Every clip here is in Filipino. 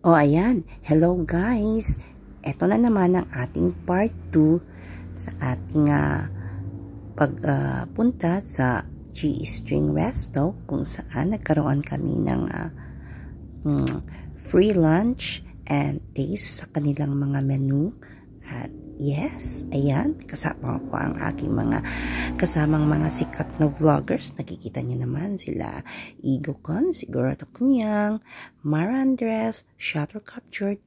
O ayan, hello guys! Ito na naman ang ating part 2 sa ating pagpunta sa G-String Resto kung saan nagkaroon kami ng free lunch and taste sa kanilang mga menu. At yes, ayan, kasama ko ang aking mga kasamang mga sikat na vloggers. Nakikita niyo naman sila Igo Con, Sigurado Kunyang, Mara Andres, Shutter Captured,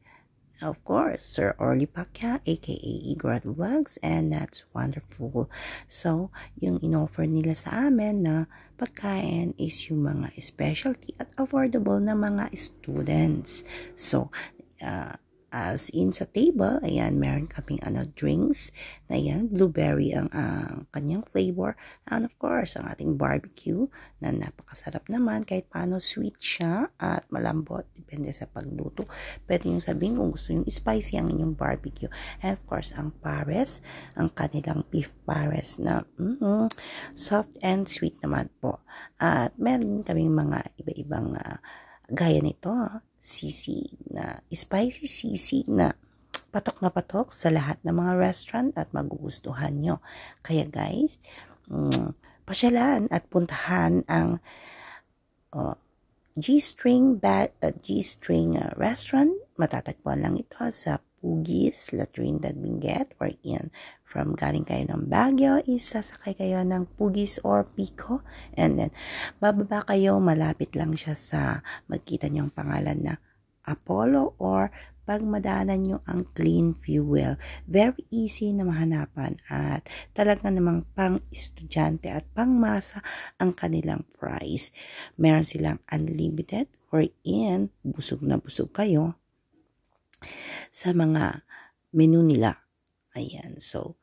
of course, Sir Orly Pacquiao, aka Igorad Vlogs, and that's wonderful. So, yung inoffer nila sa amin na pagkain is yung mga specialty at affordable na mga students. So, as in sa table, ayan, meron kaming drinks, na ayan, blueberry ang kanyang flavor, and of course, ang ating barbecue, na napakasarap naman, kahit paano sweet siya, at malambot, depende sa pagluto. Pwede yung sabihin kung gusto yung spicy ang inyong barbecue. And of course, ang pares, ang kanilang beef pares na soft and sweet naman po. At meron kaming mga iba-ibang gaya nito, sisig na, spicy sisig na patok sa lahat ng mga restaurant at magugustuhan nyo. Kaya guys, pasyalan at puntahan ang G-String Restaurant. Matatagpuan lang ito sa Pugi's, La Trinidad, Benguet, or from galing kayo ng Baguio, sasakay kayo ng Pugi's or Pico, and then bababa kayo, malapit lang siya sa, magkita niyo ang pangalan na Apollo, or pag madaanan nyo ang Clean Fuel. Very easy na mahanapan at talaga namang pang estudyante at pang masa ang kanilang price. Meron silang unlimited, wherein busog na busog kayo sa mga menu nila. Ayan, so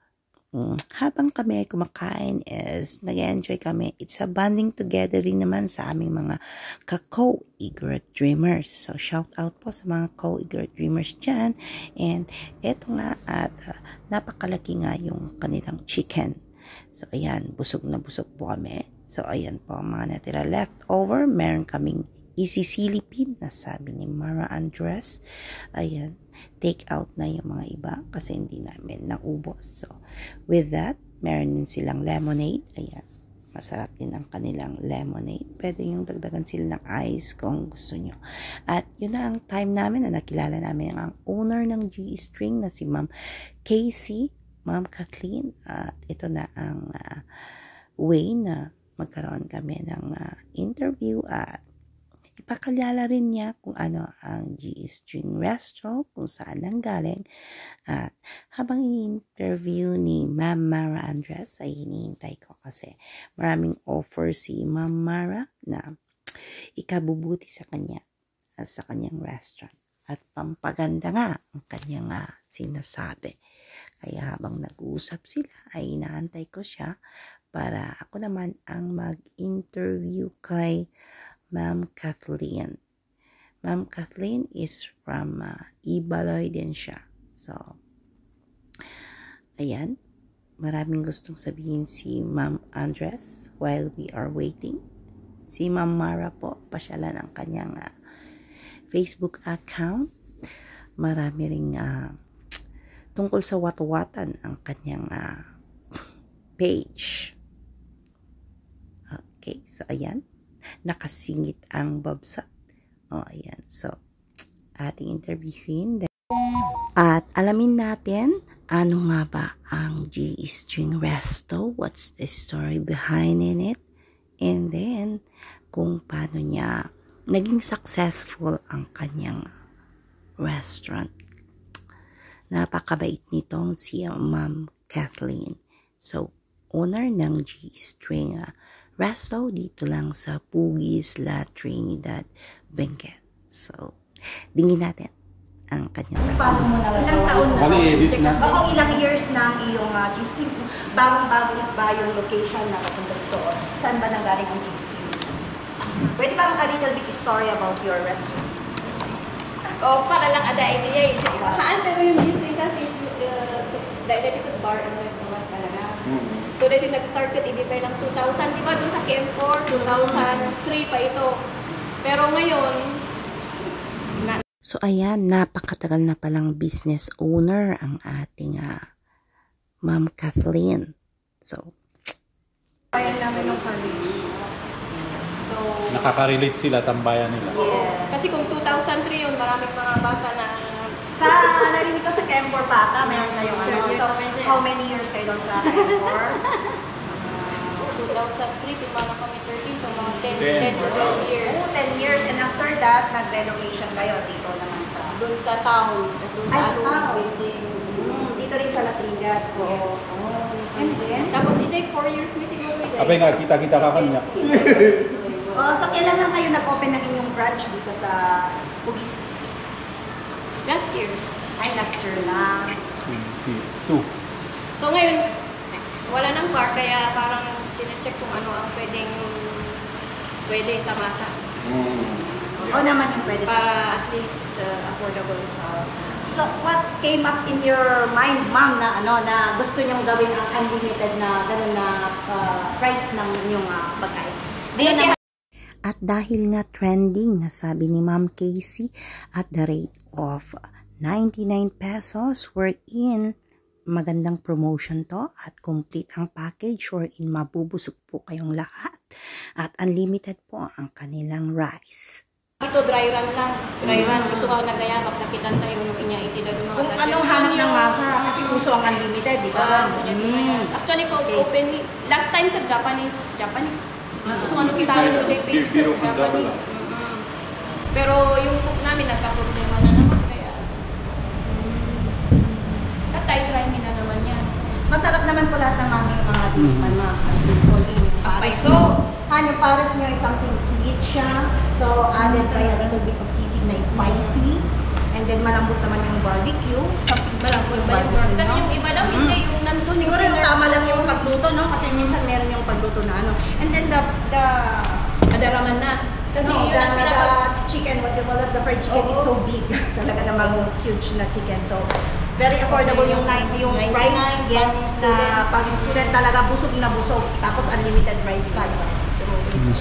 habang kami kumakain is nag-enjoy kami. It's a bonding together rin naman sa aming mga ka-co-Igorot dreamers. So shout out po sa mga co-Igorot dreamers dyan. And eto nga, at napakalaki nga yung kanilang chicken. So ayan, busog na busog po kami. So ayan po ang mga natira leftover. Meron kaming isisilipin na sabi ni Mara Andres. Ayan, take out na yung mga iba kasi hindi namin naubos. So, with that, meron din silang lemonade. Ayan, masarap din ang kanilang lemonade. Pwede yung dagdagan sila ng ice kung gusto nyo. At yun na ang time namin na nakilala namin ang owner ng G-String na si Ma'am Casey, Ma'am Kathleen. At ito na ang way na magkaroon kami ng interview at ipakalala rin niya kung ano ang G-String Resto, kung saan nanggaling. At habang i-interview ni Ma'am Mara Andres, ay hinihintay ko kasi maraming offer si Ma'am Mara na ikabubuti sa kanya at sa kanyang restaurant. At pampaganda nga ang kanyang sinasabi. Kaya habang nag-uusap sila, ay inaantay ko siya para ako naman ang mag-interview kay Ma'am Kathleen. Ma'am Kathleen is from Ibaloy din siya. So, ayan. Maraming gustong sabihin si Ma'am Andres while we are waiting. Si Ma'am Mara po, pasyalan ang kanyang Facebook account. Marami ring tungkol sa watawatan ang kanyang page. Okay, so ayan. Nakasingit ang babsa. Ayan. So, ating interviewin. At alamin natin, ano nga ba ang G-String Resto? What's the story behind it? And then, kung paano niya naging successful ang kanyang restaurant. Napakabait nitong si Ma'am Kathleen. So, owner ng G-String Resto dito lang sa Pugi's, La Trinidad, Benguet. So, dingin natin ang kanyang sasabihin. Ilang taon na? Baka ilang years na ang iyong G-String? Bagong-bago ba yung location na papunta dito? Saan ba nanggaling ang G-String? Pwede ba a little bit story about your restaurant? Para lang ada idea. Pero yung G-String kasi dedicated bar and restaurant talaga. So, dito nag-start it, ibigay lang 2,000. Diba dun sa Camp4, 2003 pa ito. Pero ngayon, So ayan, napakatagal na palang business owner ang ating Ma'am Kathleen. So, Bayan namin ng Carly. So, Nakaka-relate sila, tambayan nila. Yes. kasi kung 2003 yun, maraming mga bata na Sa, narinig ko sa Kempor Bata, meron kayong ano. So, how many years kayo doon sa Kempor? 2003, pipa na kami 13, so mga 10 10 to 12 years. 10 years. And after that, nag-relocation kayo dito naman sa... Doon sa town, doon Ay, sa sa town. building. Dito rin sa La Trinidad. Oo. And then? Tapos ijay 4 years may siguro ijay. Abay nga, kita-kita ka kanya. So, kailan lang kayo nag-open ng inyong branch dito sa Bugis? Last year. Ay, last year lang. 22. So ngayon, wala nang bar, kaya parang chinecheck kung ano ang pwede sa masa. O naman yung pwede sa... Para at least affordable. So, what came up in your mind, ma'am, na ano, na gusto niyong gawin ang unlimited na gano'n na price ng inyong pagkain? Di naman. at dahil nga trending, nasabi ni Ma'am Casey, at the rate of 99 pesos, wherein magandang promotion to at complete ang package wherein mabubusog po kayong lahat at unlimited po ang kanilang rice. Ito dry run lang. Dry run. Gusto ko nagayabak, nakitan tayo nung inya itida ng mga Kung anong hanap ng masa, kasi uso ang unlimited, di ba? Actually, open last time ka Japanese. Gusto ko kita yung page ka Japanese. Pero yung cook namin nagka-problema na naman kaya try me na naman yan. Masarap naman po lahat ng mga tikman, mga baseball game. So, yung pares nyo is something sweet siya. So, added by a little bit of sisig na spicy. And then, malambot naman yung barbecue. Something Malambot sweet ba yung barbecue, Kasi no? yung iba daw, hindi yung nandun. Siguro yung tama lang yung pagluto, no? Kasi minsan meron yung pagluto na ano. And then, the Adaraman na. Kasi no, yun ang the chicken, what you call it, the fried chicken is so big. Talaga namang huge na chicken. So, very affordable yung price. Yes, na pag student talaga busog na busog. Tapos unlimited price pa. Thank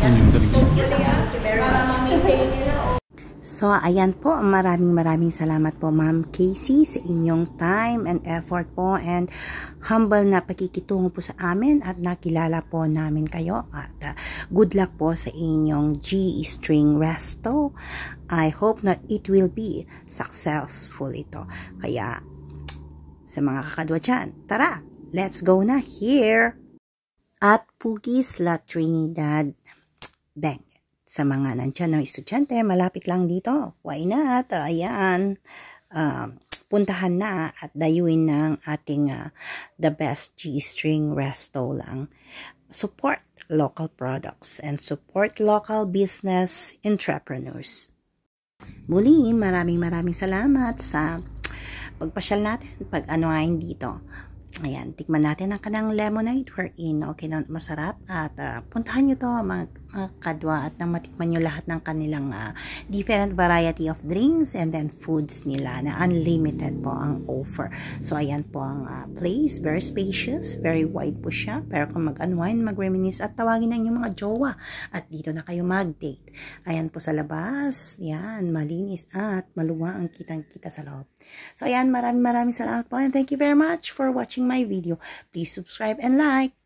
you very much. ma-maintain nila. So, ayan po, maraming salamat po Ma'am Casey sa inyong time and effort po and humble na pakikitungo po sa amin at nakilala po namin kayo at good luck po sa inyong G-String Resto. I hope that it will be successful ito. Kaya, sa mga kakadwa dyan, tara, let's go na here at Bugis, La Trinidad Bank. Sa mga nandyan ng estudyante, malapit lang dito. Why not? Ayan. Puntahan na at dayuin ng ating the best G-String Resto lang. Support local products and support local business entrepreneurs. Muli, maraming salamat sa pagpasyal natin, pag-anuain dito. Ayan, tikman natin ang kanang lemonade wherein okay na masarap at puntahan nyo to mga kadwa at nang matikman nyo lahat ng kanilang different variety of drinks and then foods nila na unlimited po ang offer. So ayan po ang place, very spacious, very wide po siya, pero kung mag-unwind, mag-reminisce at tawagin na inyong mga jowa at dito na kayo mag-date. Ayan po sa labas, yan, malinis at maluwang ang kitang-kita sa loob. So ayan, maraming salamat po and thank you very much for watching my video. Please subscribe and like.